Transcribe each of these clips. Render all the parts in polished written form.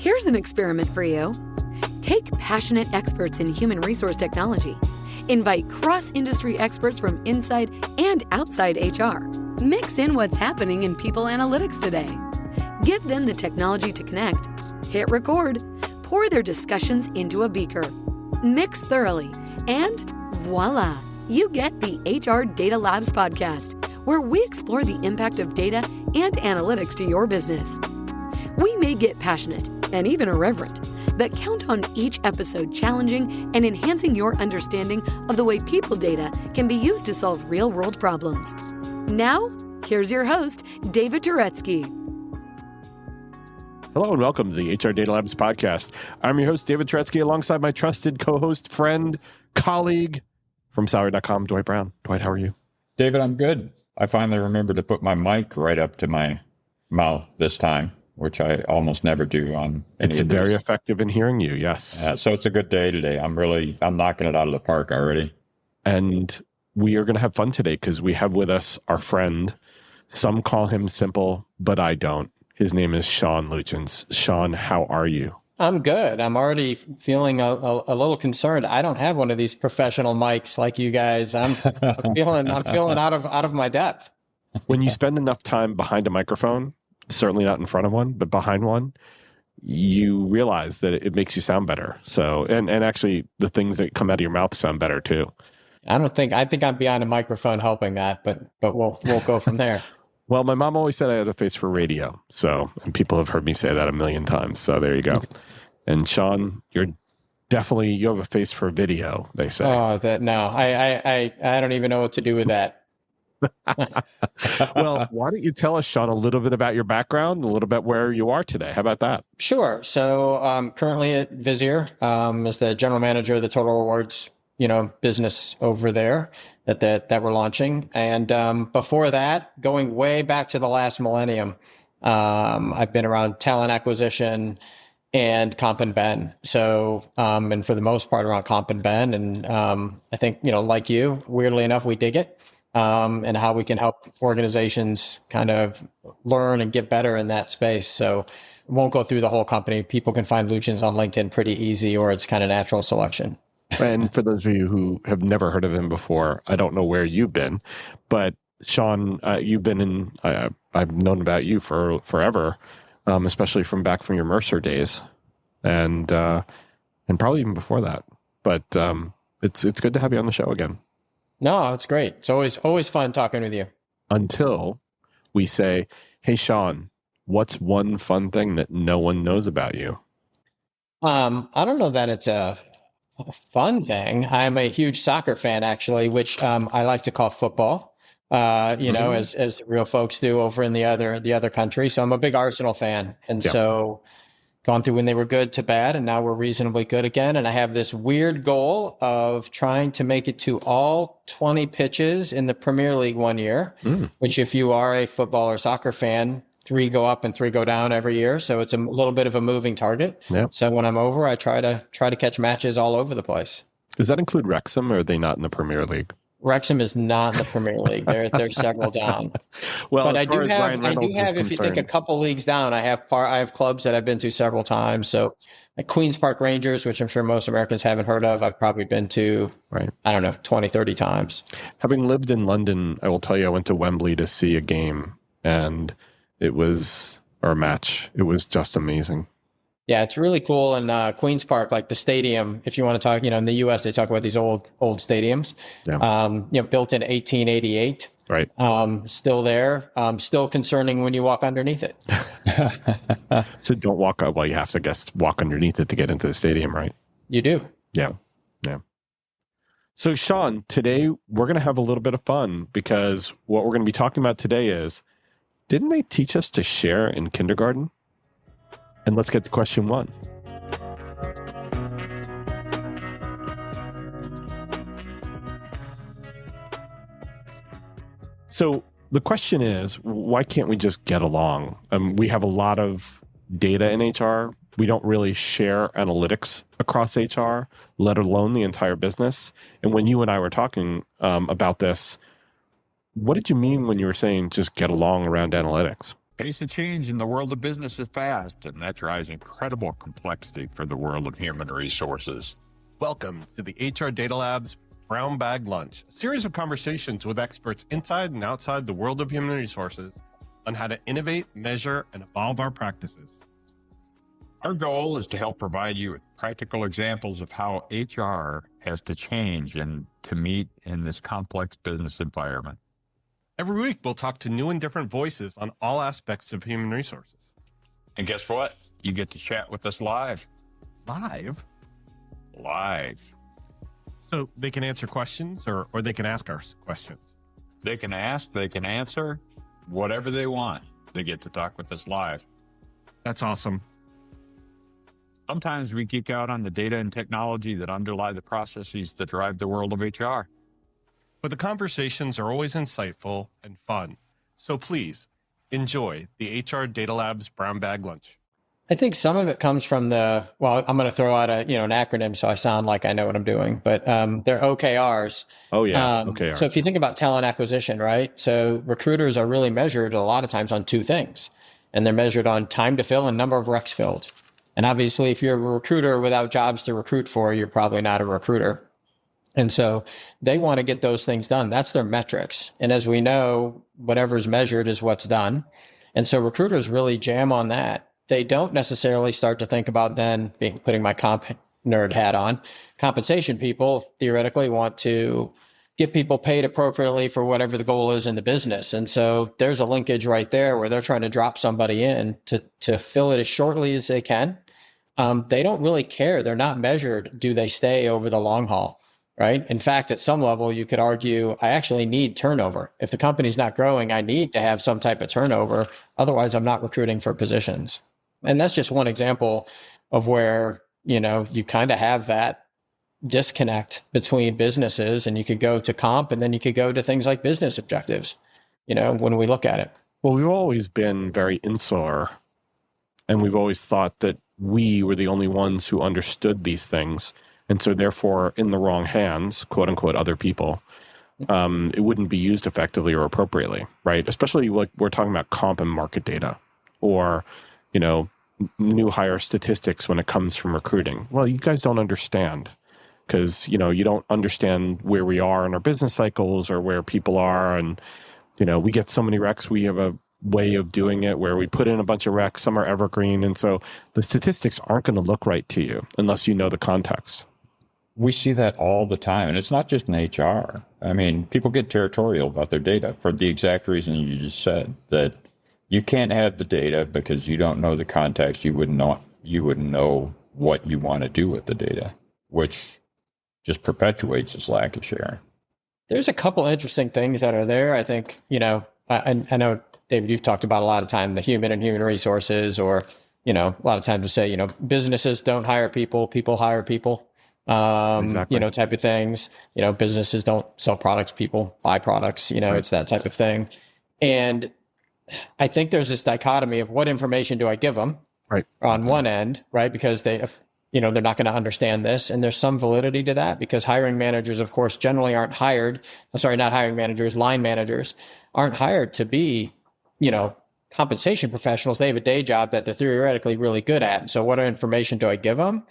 Here's an experiment for you. Take passionate experts in human resource technology. Invite cross-industry experts from inside and outside HR. Mix in what's happening in people analytics today. Give them the technology to connect. Hit record. Pour their discussions into a beaker. Mix thoroughly. And voila, you get the HR Data Labs podcast, where we explore the impact of data and analytics to your business. We may get passionate and even irreverent, but count on each episode challenging and enhancing your understanding of the way people data can be used to solve real-world problems. Now, here's your host, David Turetsky. Hello and welcome to the HR Data Labs podcast. I'm your host, David Turetsky, alongside my trusted co-host, friend, colleague from Salary.com, Dwight Brown. Dwight, how are you? David, I'm good. I finally remembered to put my mic right up to my mouth this time, which I almost never do on any It's of these. very effective in hearing you, yes. So it's a good day today. I'm knocking it out of the park already. And we are going to have fun today because we have with us our friend. Some call him Simple, but I don't. His name is Sean Luitjens. Sean, how are you? I'm good. I'm already feeling a little concerned. I don't have one of these professional mics like you guys. I'm feeling out of my depth. When you spend enough time behind a microphone, certainly not in front of one, but behind one, you realize that it makes you sound better. So, and actually the things that come out of your mouth sound better too. I think I'm behind a microphone helping that, but we'll go from there. Well, my mom always said I had a face for radio. So, and people have heard me say that a million times. So there you go. And Sean, you have a face for video, they say. Oh, I don't even know what to do with that. Well, why don't you tell us, Sean, a little bit about your background, a little bit where you are today? How about that? Sure. So currently at Visier as the general manager of the Total Rewards, business over there that we're launching. And before that, going way back to the last millennium, I've been around talent acquisition and comp and ben. So, and for the most part around comp and ben. And I think, like you, weirdly enough, we dig it. And how we can help organizations kind of learn and get better in that space. So won't go through the whole company. People can find Luitjens on LinkedIn pretty easy, or it's kind of natural selection. And for those of you who have never heard of him before, I don't know where you've been, but Sean, you've been in, I've known about you for forever, especially from your Mercer days and probably even before that. But it's good to have you on the show again. No, it's great. It's always fun talking with you. Until we say, hey, Sean, what's one fun thing that no one knows about you? I don't know that it's a fun thing. I'm a huge soccer fan, actually, which I like to call football, as the real folks do over in the other country. So I'm a big Arsenal fan. And so gone through when they were good to bad, and now we're reasonably good again. And I have this weird goal of trying to make it to all 20 pitches in the Premier League one year, which if you are a football or soccer fan, 3 go up and 3 go down every year. So it's a little bit of a moving target. Yep. So when I'm over, I try to catch matches all over the place. Does that include Wrexham, or are they not in the Premier League? Wrexham is not in the Premier League. They're several down. Well, but I do have. If you think a couple leagues down, I have clubs that I've been to several times. So, like Queens Park Rangers, which I'm sure most Americans haven't heard of, I've probably been to, I don't know, 20, 30 times. Having lived in London, I will tell you, I went to Wembley to see a game, and a match. It was just amazing. Yeah, it's really cool. And Queens Park, like the stadium, if you want to talk, in the U.S., they talk about these old stadiums, built in 1888. Right. Still there. Still concerning when you walk underneath it. So don't walk up. Well, you have to walk underneath it to get into the stadium, right? You do. Yeah. So Sean, today we're going to have a little bit of fun because what we're going to be talking about today is, didn't they teach us to share in kindergarten? And let's get to question 1. So the question is, why can't we just get along? We have a lot of data in HR. We don't really share analytics across HR, let alone the entire business. And when you and I were talking about this, what did you mean when you were saying just get along around analytics? Pace of change in the world of business is fast, and that drives incredible complexity for the world of human resources. Welcome to the HR Data Lab's Brown Bag Lunch, a series of conversations with experts inside and outside the world of human resources on how to innovate, measure, and evolve our practices. Our goal is to help provide you with practical examples of how HR has to change and to meet in this complex business environment. Every week, we'll talk to new and different voices on all aspects of human resources. And guess what? You get to chat with us live. Live? Live. So they can answer questions or they can ask us questions. They can ask, they can answer, whatever they want. They get to talk with us live. That's awesome. Sometimes we geek out on the data and technology that underlie the processes that drive the world of HR. But the conversations are always insightful and fun. So please enjoy the HR Data Lab's Brown Bag Lunch. I think some of it comes from I'm going to throw out an acronym so I sound like I know what I'm doing, but they're OKRs. Oh yeah, OKRs. So if you think about talent acquisition, right? So recruiters are really measured a lot of times on two things, and they're measured on time to fill and number of recs filled. And obviously, if you're a recruiter without jobs to recruit for, you're probably not a recruiter. And so they want to get those things done. That's their metrics. And as we know, whatever's measured is what's done. And so recruiters really jam on that. They don't necessarily start to think about then putting my comp nerd hat on. Compensation people theoretically want to get people paid appropriately for whatever the goal is in the business. And so there's a linkage right there where they're trying to drop somebody in to fill it as shortly as they can. They don't really care. They're not measured. Do they stay over the long haul? Right. In fact, at some level, you could argue, I actually need turnover. If the company's not growing, I need to have some type of turnover. Otherwise, I'm not recruiting for positions. And that's just one example of where, you kind of have that disconnect between businesses, and you could go to comp and then you could go to things like business objectives, when we look at it. Well, we've always been very insular, and we've always thought that we were the only ones who understood these things. And so therefore, in the wrong hands, quote unquote, other people, it wouldn't be used effectively or appropriately, right? Especially like we're talking about comp and market data or, new hire statistics when it comes from recruiting. Well, you guys don't understand because, you don't understand where we are in our business cycles or where people are. And, we get so many recs. We have a way of doing it where we put in a bunch of recs, some are evergreen. And so the statistics aren't going to look right to you unless you know the context. We see that all the time, and it's not just in HR. I mean, people get territorial about their data for the exact reason you just said, that you can't have the data because you don't know the context. You wouldn't know what you want to do with the data, which just perpetuates this lack of sharing. There's a couple interesting things that are there. I think, I know, David, you've talked about a lot of time, the human and human resources, or, a lot of times we say, businesses don't hire people, people hire people. Exactly. Type of things, businesses don't sell products, people buy products, right. It's that type of thing. And I think there's this dichotomy of what information do I give them right on one end, right? Because they're not going to understand this. And there's some validity to that because hiring managers, of course, generally aren't hired. Not hiring managers, line managers aren't hired to be, compensation professionals. They have a day job that they're theoretically really good at. And so what information do I give them?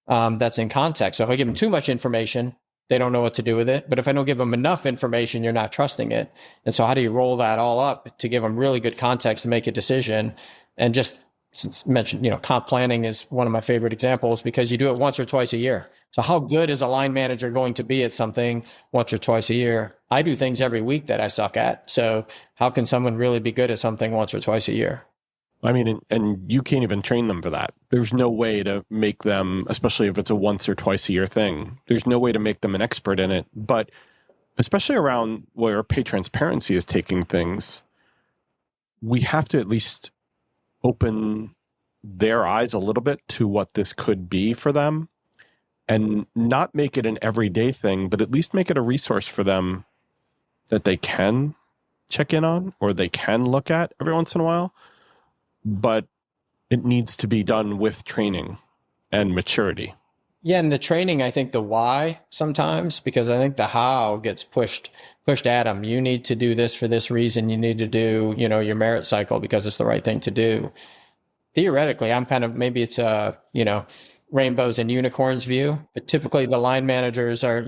That's in context. So if I give them too much information, they don't know what to do with it. But if I don't give them enough information, you're not trusting it. And so how do you roll that all up to give them really good context to make a decision? And just since mentioned, comp planning is one of my favorite examples because you do it once or twice a year. So how good is a line manager going to be at something once or twice a year? I do things every week that I suck at. So how can someone really be good at something once or twice a year? I mean, and you can't even train them for that. There's no way to make them, especially if it's a once or twice a year thing, there's no way to make them an expert in it. But especially around where pay transparency is taking things, we have to at least open their eyes a little bit to what this could be for them and not make it an everyday thing, but at least make it a resource for them that they can check in on or they can look at every once in a while. But it needs to be done with training and maturity. Yeah, and the training, I think the why sometimes, because I think the how gets pushed at them. You need to do this for this reason. You need to do, your merit cycle because it's the right thing to do. Theoretically, I'm kind of, maybe it's a, rainbows and unicorns view, but typically the line managers are,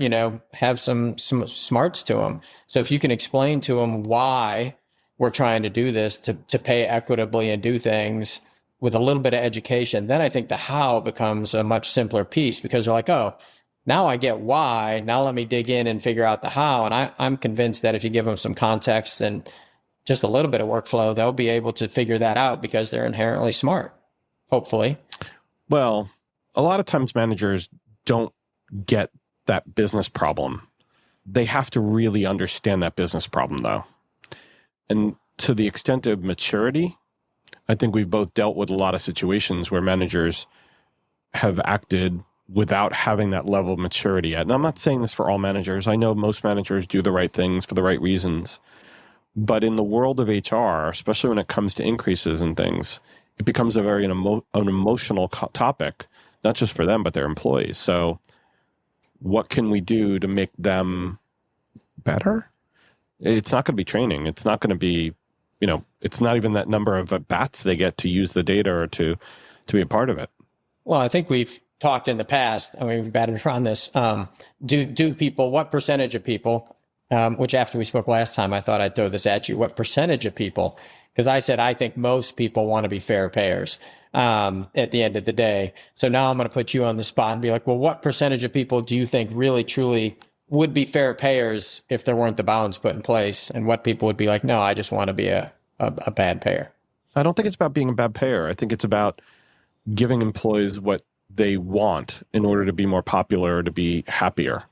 have some smarts to them. So if you can explain to them why we're trying to do this to pay equitably and do things with a little bit of education, then I think the how becomes a much simpler piece because they're like, oh, now I get why. Now let me dig in and figure out the how. And I'm convinced that if you give them some context and just a little bit of workflow, they'll be able to figure that out because they're inherently smart, hopefully. Well, a lot of times managers don't get that business problem. They have to really understand that business problem, though. And to the extent of maturity, I think we've both dealt with a lot of situations where managers have acted without having that level of maturity yet. And I'm not saying this for all managers. I know most managers do the right things for the right reasons. But in the world of HR, especially when it comes to increases and things, it becomes a very an emotional topic, not just for them, but their employees. So what can we do to make them better? It's not going to be training. It's not going to be, it's not even that number of bats they get to use the data or to be a part of it. Well, I think we've talked in the past, I mean, we've batted around this. Do people, what percentage of people, which after we spoke last time, I thought I'd throw this at you, what percentage of people, because I said, I think most people want to be fair payers at the end of the day. So now I'm going to put you on the spot and be like, well, what percentage of people do you think really, truly would be fair payers if there weren't the bounds put in place? And what people would be like, no, I just want to be a bad payer. I don't think it's about being a bad payer. I think it's about giving employees what they want in order to be more popular or to be happier.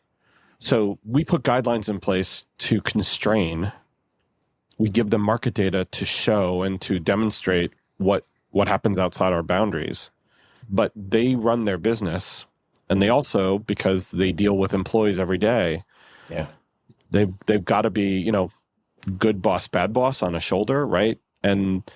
So we put guidelines in place to constrain. We give them market data to show and to demonstrate what happens outside our boundaries. But they run their business, and they also, because they deal with employees every day, they've got to be, good boss, bad boss on a shoulder, right? And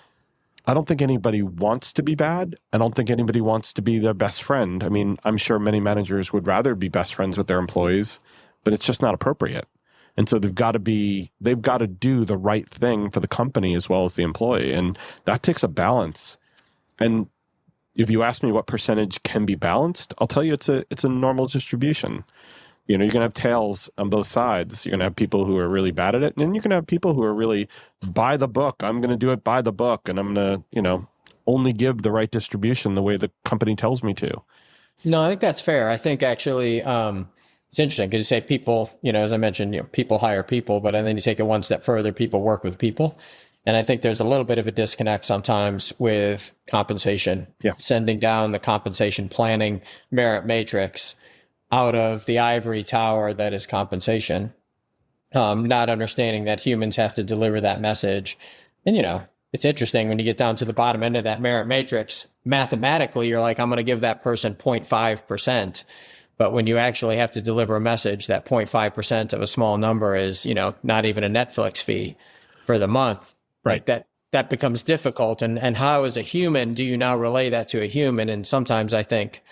I don't think anybody wants to be bad. I don't think anybody wants to be their best friend. I mean, I'm sure many managers would rather be best friends with their employees, but it's just not appropriate. And so they've got to do the right thing for the company as well as the employee. And that takes a balance. And if you ask me what percentage can be balanced, I'll tell you it's a normal distribution. You're going to have tails on both sides. You're going to have people who are really bad at it. And then you're going to have people who are really by the book. I'm going to do it by the book. And I'm going to, only give the right distribution the way the company tells me to. No, I think that's fair. I think actually it's interesting because you say people, as I mentioned, people hire people, but then you take it one step further, people work with people. And I think there's a little bit of a disconnect sometimes with compensation, sending down the compensation planning merit matrix out of the ivory tower that is compensation, not understanding that humans have to deliver that message. And, it's interesting when you get down to the bottom end of that merit matrix, mathematically, you're like, I'm going to give that person 0.5%. But when you actually have to deliver a message, that 0.5% of a small number is, not even a Netflix fee for the month. Right. Like that becomes difficult. And how, as a human, do you now relay that to a human? And sometimes I think,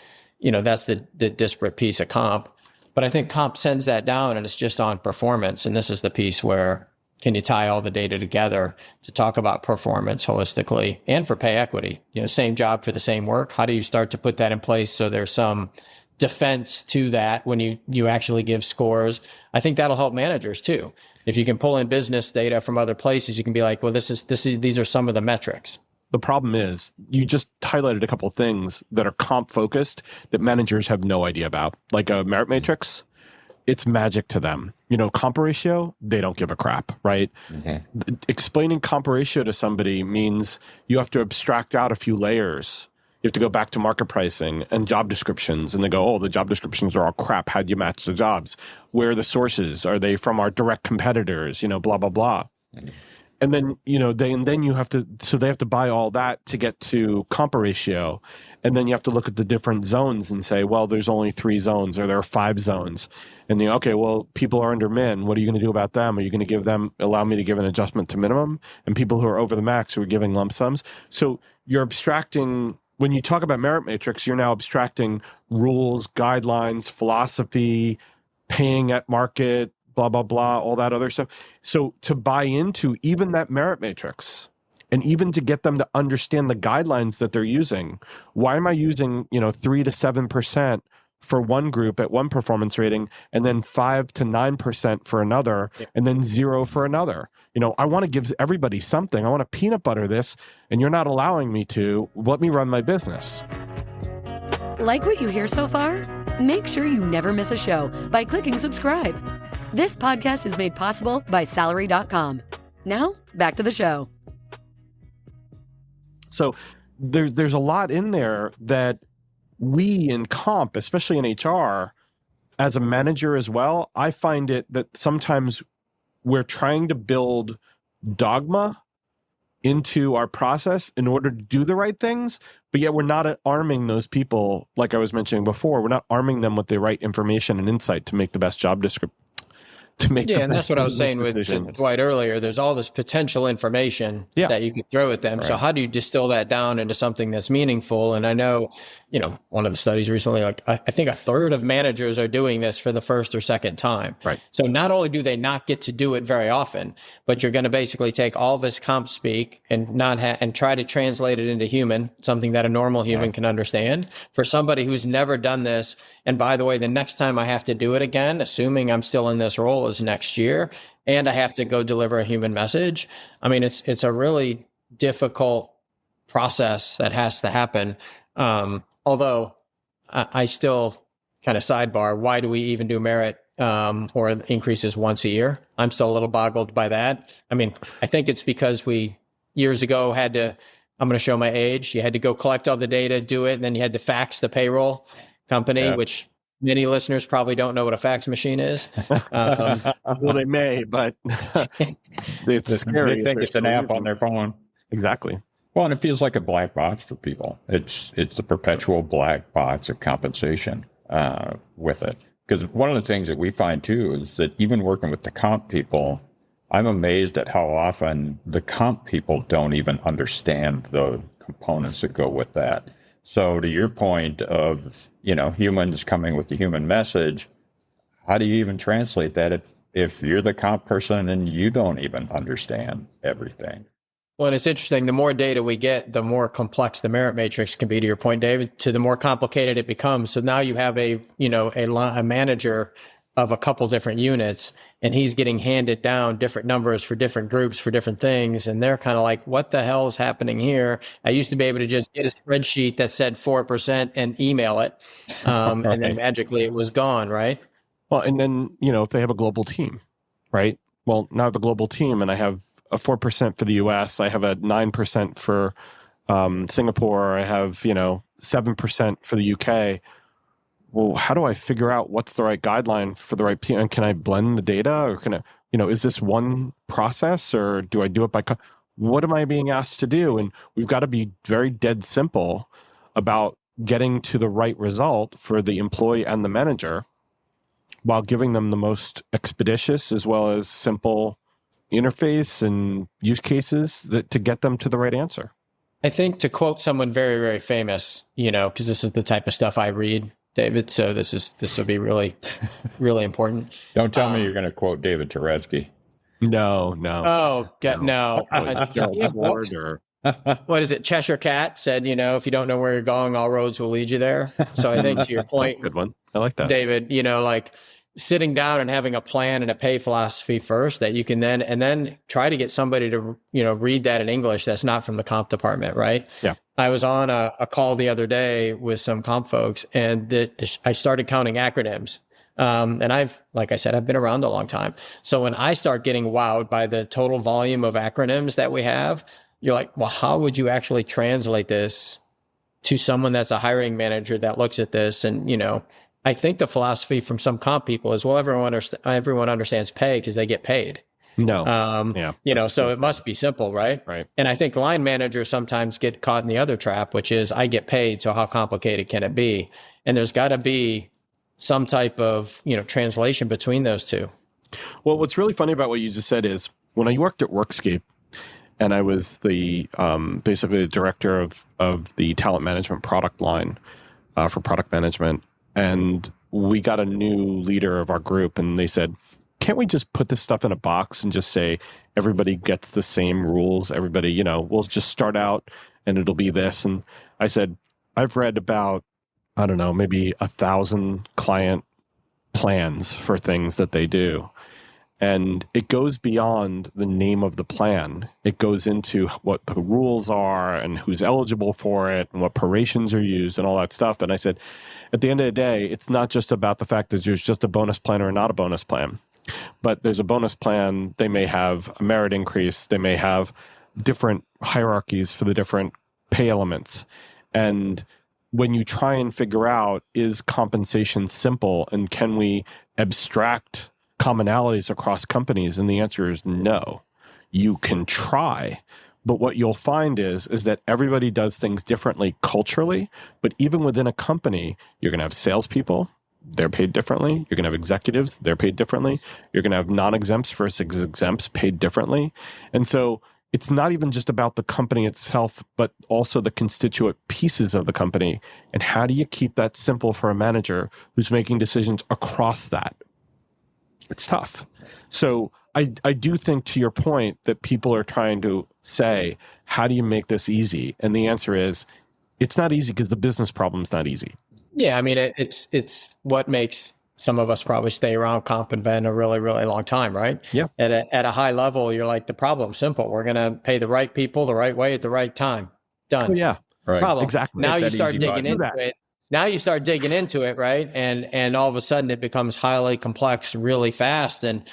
that's the disparate piece of comp. But I think comp sends that down and it's just on performance. And this is the piece where can you tie all the data together to talk about performance holistically and for pay equity? Same job for the same work. How do you start to put that in place so there's some defense to that when you actually give scores? I think that'll help managers too. If you can pull in business data from other places, you can be like, well, these are some of the metrics. The problem is you just highlighted a couple of things that are comp focused that managers have no idea about, like a merit matrix. It's magic to them. Comp ratio, they don't give a crap, right? Mm-hmm. Explaining comp ratio to somebody means you have to abstract out a few layers. You have to go back to market pricing and job descriptions. And they go, oh, the job descriptions are all crap. How'd you match the jobs? Where are the sources? Are they from our direct competitors? Blah, blah, blah. Mm-hmm. And then, you have to, so they have to buy all that to get to comp ratio. And then you have to look at the different zones and say, well, there's only 3 zones or there are 5 zones. And okay, well, people are under min. What are you going to do about them? Are you going to allow me to give an adjustment to minimum? And people who are over the max, who are giving lump sums. So you're abstracting when you talk about merit matrix, you're now abstracting rules, guidelines, philosophy, paying at market, blah, blah, blah, all that other stuff. So to buy into even that merit matrix, and even to get them to understand the guidelines that they're using, why am I using, 3 to 7% for one group at one performance rating, and then 5 to 9% for another, and then 0 for another? I want to give everybody something. I want to peanut butter this, and you're not allowing me to. Let me run my business. Like what you hear so far? Make sure you never miss a show by clicking subscribe. This podcast is made possible by Salary.com. Now, back to the show. So there's a lot in there that we in comp, especially in HR, as a manager as well, I find it that sometimes we're trying to build dogma into our process in order to do the right things, but yet we're not arming those people, like I was mentioning before, we're not arming them with the right information and insight to make the best job description. And that's what I was saying with Dwight earlier. There's all this potential information that you could throw at them. Right. So how do you distill that down into something that's meaningful? And I know, one of the studies recently, I think a third of managers are doing this for the first or second time. Right. So not only do they not get to do it very often, but you're going to basically take all this comp speak and and try to translate it into human, something that a normal human can understand. For somebody who's never done this, and by the way, the next time I have to do it again, assuming I'm still in this role, is next year, and I have to go deliver a human message. I mean, it's a really difficult process that has to happen. Although I still kind of sidebar, why do we even do merit or increases once a year? I'm still a little boggled by that. I mean, I think it's because we years ago had to, I'm going to show my age, you had to go collect all the data, do it, and then you had to fax the payroll company, which many listeners probably don't know what a fax machine is. Well, they may, but it's scary. They think it's an app on their phone. Exactly. Well, and it feels like a black box for people. It's the perpetual black box of compensation with it. Because one of the things that we find, too, is that even working with the comp people, I'm amazed at how often the comp people don't even understand the components that go with that. So to your point of, humans coming with the human message, how do you even translate that if you're the comp person and you don't even understand everything? Well, and it's interesting. The more data we get, the more complex the merit matrix can be, to your point, David, to the more complicated it becomes. So now you have a manager of a couple different units, and he's getting handed down different numbers for different groups for different things. And they're kind of like, what the hell is happening here? I used to be able to just get a spreadsheet that said 4% and email it. And then magically it was gone, right? Well, and then, if they have a global team, right? Well, now I have a global team and I have a 4% for the US. I have a 9% for Singapore. I have, 7% for the UK. Well, how do I figure out what's the right guideline for the right PM? And can I blend the data, or can I, is this one process, or do I do it by, what am I being asked to do? And we've got to be very dead simple about getting to the right result for the employee and the manager while giving them the most expeditious as well as simple interface and use cases to get them to the right answer. I think, to quote someone very, very famous, because this is the type of stuff I read, David, so this will be really, really important. Don't tell me you're going to quote David Turetsky. No. Oh, no. What is it? Cheshire Cat said, if you don't know where you're going, all roads will lead you there. So I think, to your point, good one. I like that, David, sitting down and having a plan and a pay philosophy first that you can then try to get somebody to, read that in English that's not from the comp department, right? Yeah. I was on a call the other day with some comp folks, and I started counting acronyms. And like I said, I've been around a long time. So when I start getting wowed by the total volume of acronyms that we have, you're like, well, how would you actually translate this to someone that's a hiring manager that looks at this? And, I think the philosophy from some comp people is, well, everyone understands pay because they get paid. No. So it must be simple, right? Right. And I think line managers sometimes get caught in the other trap, which is, I get paid, so how complicated can it be? And there's got to be some type of, translation between those two. Well, what's really funny about what you just said is, when I worked at Workscape, and I was the basically the director of the talent management product line for product management. And we got a new leader of our group, and they said, can't we just put this stuff in a box and just say everybody gets the same rules? Everybody, we'll just start out and it'll be this. And I said, I've read about, I don't know, maybe 1,000 client plans for things that they do. And it goes beyond the name of the plan. It goes into what the rules are and who's eligible for it and what prorations are used and all that stuff. And I said, at the end of the day, it's not just about the fact that there's just a bonus plan or not a bonus plan. But there's a bonus plan. They may have a merit increase. They may have different hierarchies for the different pay elements. And when you try and figure out, is compensation simple and can we abstract commonalities across companies? And the answer is no. You can try, but what you'll find is that everybody does things differently culturally. But even within a company, you're going to have salespeople, they're paid differently. You're going to have executives, they're paid differently. You're going to have non-exempts versus exempts paid differently. And so it's not even just about the company itself, but also the constituent pieces of the company. And how do you keep that simple for a manager who's making decisions across that? It's tough. So I do think, to your point, that people are trying to say, how do you make this easy? And the answer is, it's not easy because the business problem's not easy. Yeah, I mean, it's what makes some of us probably stay around comp and ben a really, really long time, right? Yeah. At a high level, you're like, the problem's simple. We're going to pay the right people the right way at the right time. Done. Oh, yeah. Right. Problem. Exactly. Now Hit you that start easy digging button. into it. Now you start digging into it, right? And all of a sudden it becomes highly complex really fast. And,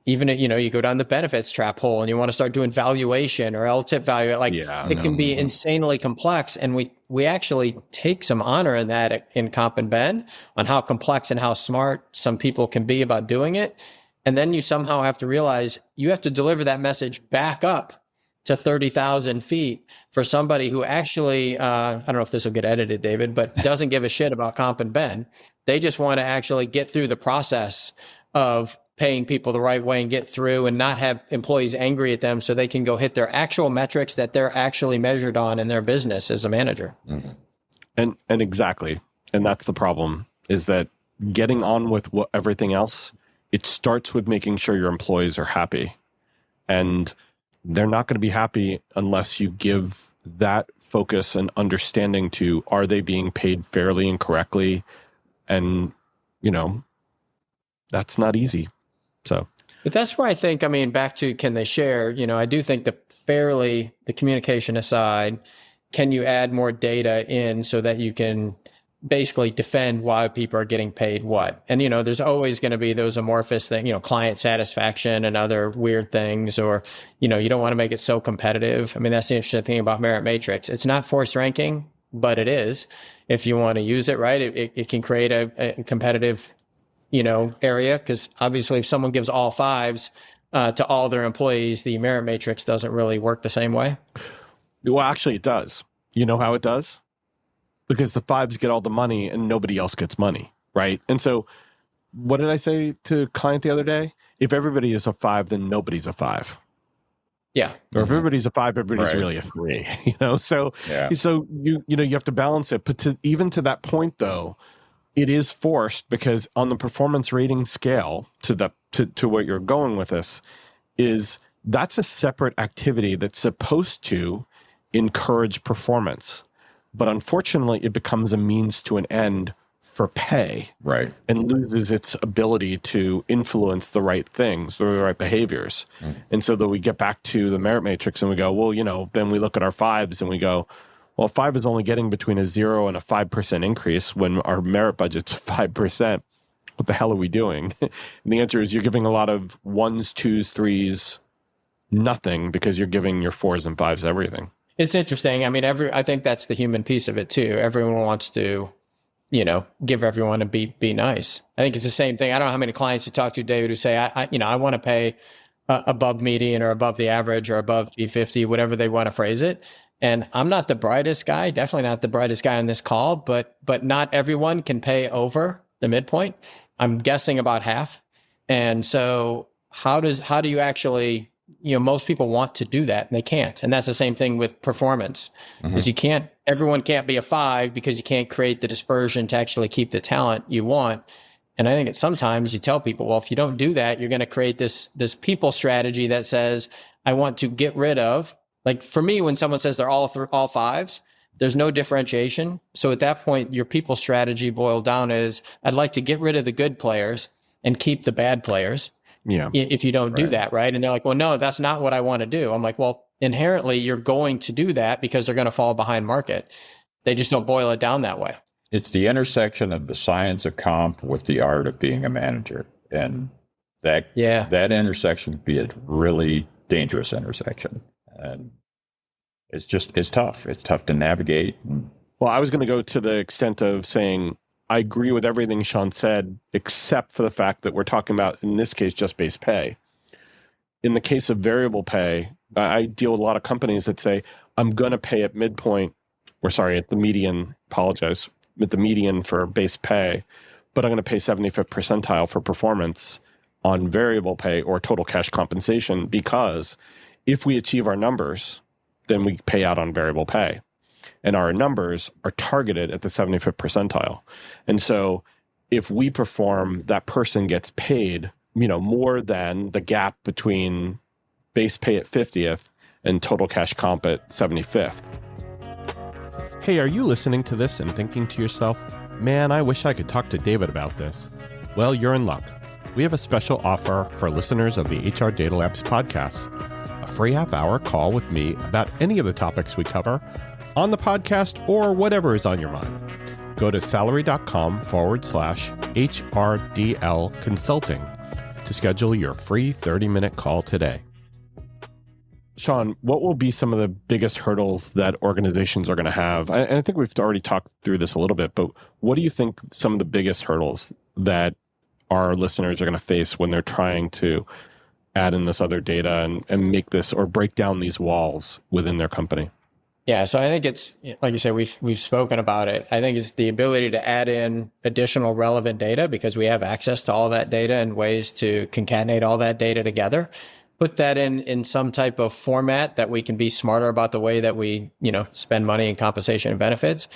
even, you go down the benefits trap hole and you want to start doing valuation or LTIP value. Like it can be insanely complex. And we actually take some honor in that in comp and ben on how complex and how smart some people can be about doing it. And then you somehow have to realize you have to deliver that message back up to 30,000 feet for somebody who actually, I don't know if this will get edited, David, but doesn't give a shit about comp and ben. They just want to actually get through the process of paying people the right way and get through and not have employees angry at them so they can go hit their actual metrics that they're actually measured on in their business as a manager. Mm-hmm. And exactly. And that's the problem, is that getting on with everything else, it starts with making sure your employees are happy. And they're not going to be happy unless you give that focus and understanding to, are they being paid fairly and correctly? And, that's not easy. So, but that's where I think, back to, can they share? I do think the communication aside, can you add more data in so that you can basically defend why people are getting paid what? And, there's always going to be those amorphous things, client satisfaction and other weird things, or, you don't want to make it so competitive. That's the interesting thing about merit matrix. It's not forced ranking, but it is, if you want to use it, right? It can create a competitive, area, because obviously if someone gives all fives to all their employees, the merit matrix doesn't really work the same way. Well, actually it does. You know how it does? Because the fives get all the money and nobody else gets money, right? And so what did I say to a client the other day? If everybody is a five, then nobody's a five. Yeah. Or if everybody's a five, everybody's Right. really a three, So, Yeah. so you have to balance it. But even to that point, though, it is forced, because on the performance rating scale, to what you're going with this, is that's a separate activity that's supposed to encourage performance. But unfortunately, it becomes a means to an end for pay, Right. and loses its ability to influence the right things or the right behaviors. And so that we get back to the merit matrix and we go, well, then we look at our fives and we go, well, five is only getting between a 0 and a 5% increase when our merit budget's 5%. What the hell are we doing? And the answer is, you're giving a lot of ones, twos, threes, nothing, because you're giving your fours and fives everything. It's interesting. I think that's the human piece of it too. Everyone wants to, give everyone a be nice. I think it's the same thing. I don't know how many clients you talk to, David, who say, I want to pay above median or above the average or above G50, whatever they want to phrase it. And I'm not the brightest guy, definitely not the brightest guy on this call, but not everyone can pay over the midpoint. I'm guessing about half. And so how do you actually most people want to do that and they can't. And that's the same thing with performance, because everyone can't be a 5 because you can't create the dispersion to actually keep the talent you want. And I think sometimes you tell people, well, if you don't do that, you're going to create this people strategy that says, I want to get rid of, like for me, when someone says they're all 5s, there's no differentiation. So at that point, your people strategy boiled down is, I'd like to get rid of the good players and keep the bad players. Yeah. If you don't do that, right? And they're like, well, no, that's not what I want to do. I'm like, well, inherently, you're going to do that because they're going to fall behind market. They just don't boil it down that way. It's the intersection of the science of comp with the art of being a manager. And that intersection can be a really dangerous intersection. And it's tough. It's tough to navigate. Well, I was going to go to the extent of saying, I agree with everything Sean said, except for the fact that we're talking about, in this case, just base pay. In the case of variable pay, I deal with a lot of companies that say, I'm going to pay at midpoint, or sorry, at the median, apologize, at the median for base pay, but I'm going to pay 75th percentile for performance on variable pay or total cash compensation, because if we achieve our numbers, then we pay out on variable pay. And our numbers are targeted at the 75th percentile. And so if we perform, that person gets paid, more than the gap between base pay at 50th and total cash comp at 75th. Hey, are you listening to this and thinking to yourself, man, I wish I could talk to David about this? Well, you're in luck. We have a special offer for listeners of the HR Data Labs podcast. A free half-hour call with me about any of the topics we cover on the podcast or whatever is on your mind. Go to salary.com/HRDL consulting to schedule your free 30-minute call today. Sean, what will be some of the biggest hurdles that organizations are going to have? And I think we've already talked through this a little bit, but what do you think some of the biggest hurdles that our listeners are going to face when they're trying to add in this other data and make this or break down these walls within their company? Yeah, so I think it's, like you said, we've spoken about it. I think it's the ability to add in additional relevant data, because we have access to all that data and ways to concatenate all that data together. Put that in some type of format that we can be smarter about the way that we, spend money in compensation and benefits.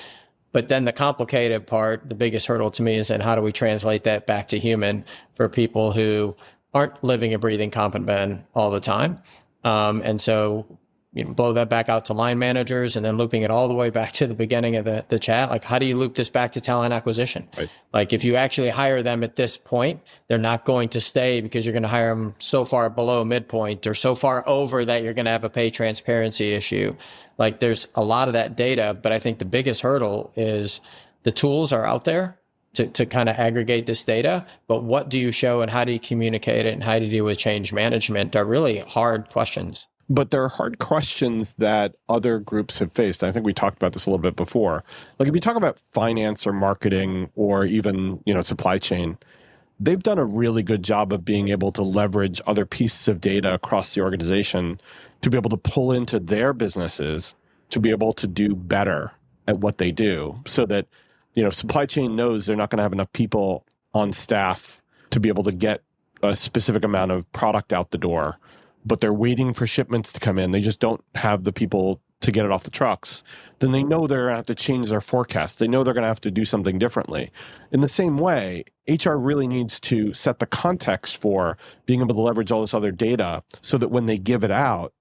But then the complicated part, the biggest hurdle to me, is then how do we translate that back to human for people who aren't living and breathing comp and ben all the time. And so blow that back out to line managers, and then looping it all the way back to the beginning of the chat. Like, how do you loop this back to talent acquisition? Right. Like, if you actually hire them at this point, they're not going to stay because you're going to hire them so far below midpoint or so far over that you're going to have a pay transparency issue. Like, there's a lot of that data, but I think the biggest hurdle is the tools are out there to kind of aggregate this data, but what do you show and how do you communicate it and how do you deal with change management are really hard questions. But there are hard questions that other groups have faced. I think we talked about this a little bit before. Like, if you talk about finance or marketing or even, supply chain, they've done a really good job of being able to leverage other pieces of data across the organization to be able to pull into their businesses to be able to do better at what they do, so that, supply chain knows they're not going to have enough people on staff to be able to get a specific amount of product out the door, but they're waiting for shipments to come in. They just don't have the people to get it off the trucks. Then they know they're going to have to change their forecast. They know they're going to have to do something differently. In the same way, HR really needs to set the context for being able to leverage all this other data so that when they give it out,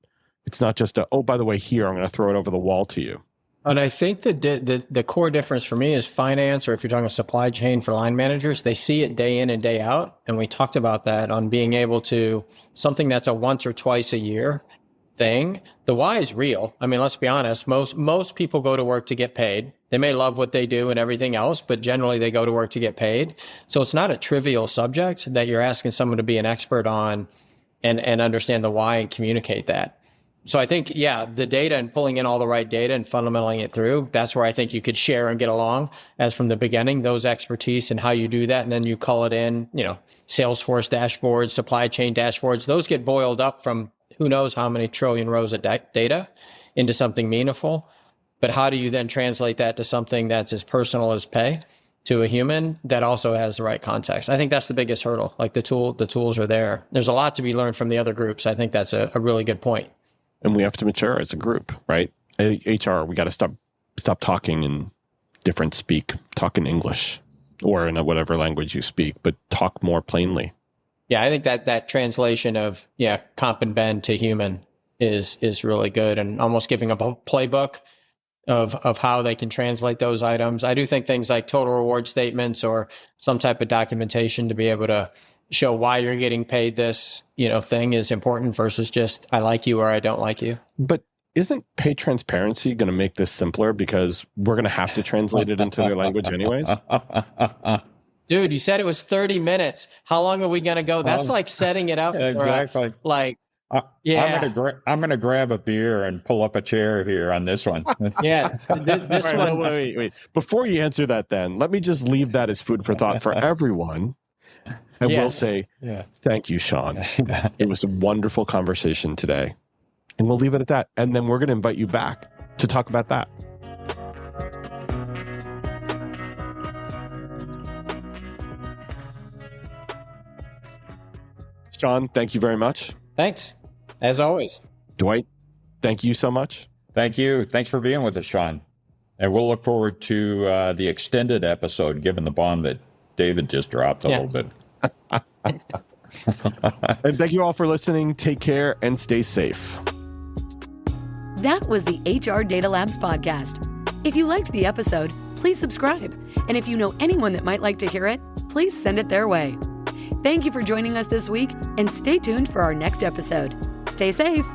it's not just oh, by the way, here, I'm going to throw it over the wall to you. And I think the core difference for me is finance, or if you're talking supply chain for line managers, they see it day in and day out. And we talked about that on being able to, something that's a once or twice a year thing. The why is real. I mean, let's be honest. Most people go to work to get paid. They may love what they do and everything else, but generally they go to work to get paid. So it's not a trivial subject that you're asking someone to be an expert on and understand the why and communicate that. So I think, the data and pulling in all the right data and fundamentally it through, that's where I think you could share and get along as from the beginning, those expertise and how you do that. And then you call it in, Salesforce dashboards, supply chain dashboards, those get boiled up from who knows how many trillion rows of data into something meaningful. But how do you then translate that to something that's as personal as pay? to a human that also has the right context. I think that's the biggest hurdle. Like the tools are there. There's a lot to be learned from the other groups. I think that's a really good point. And we have to mature as a group, right? HR, we got to stop talking in different speak, talk in English or in whatever language you speak, but talk more plainly. Yeah, I think that translation of comp and bend to human is really good, and almost giving a playbook of how they can translate those items. I do think things like total reward statements or some type of documentation to be able to show why you're getting paid this, thing is important versus just I like you or I don't like you. But isn't pay transparency going to make this simpler because we're going to have to translate it into their language anyways? Dude, you said it was 30 minutes. How long are we going to go? That's like setting it up. Exactly. I'm going to grab a beer and pull up a chair here on this one. Yeah. This right, one. Wait. Before you answer that, then, let me just leave that as food for thought for everyone. And we'll say, thank you, Sean. It was a wonderful conversation today. And we'll leave it at that. And then we're going to invite you back to talk about that. Sean, thank you very much. Thanks. As always. Dwight, thank you so much. Thank you. Thanks for being with us, Sean. And we'll look forward to the extended episode, given the bomb that David just dropped a little bit. And thank you all for listening. Take care and stay safe. That was the HR Data Labs podcast. If you liked the episode, please subscribe. And if you know anyone that might like to hear it, please send it their way. Thank you for joining us this week, and stay tuned for our next episode. Stay safe.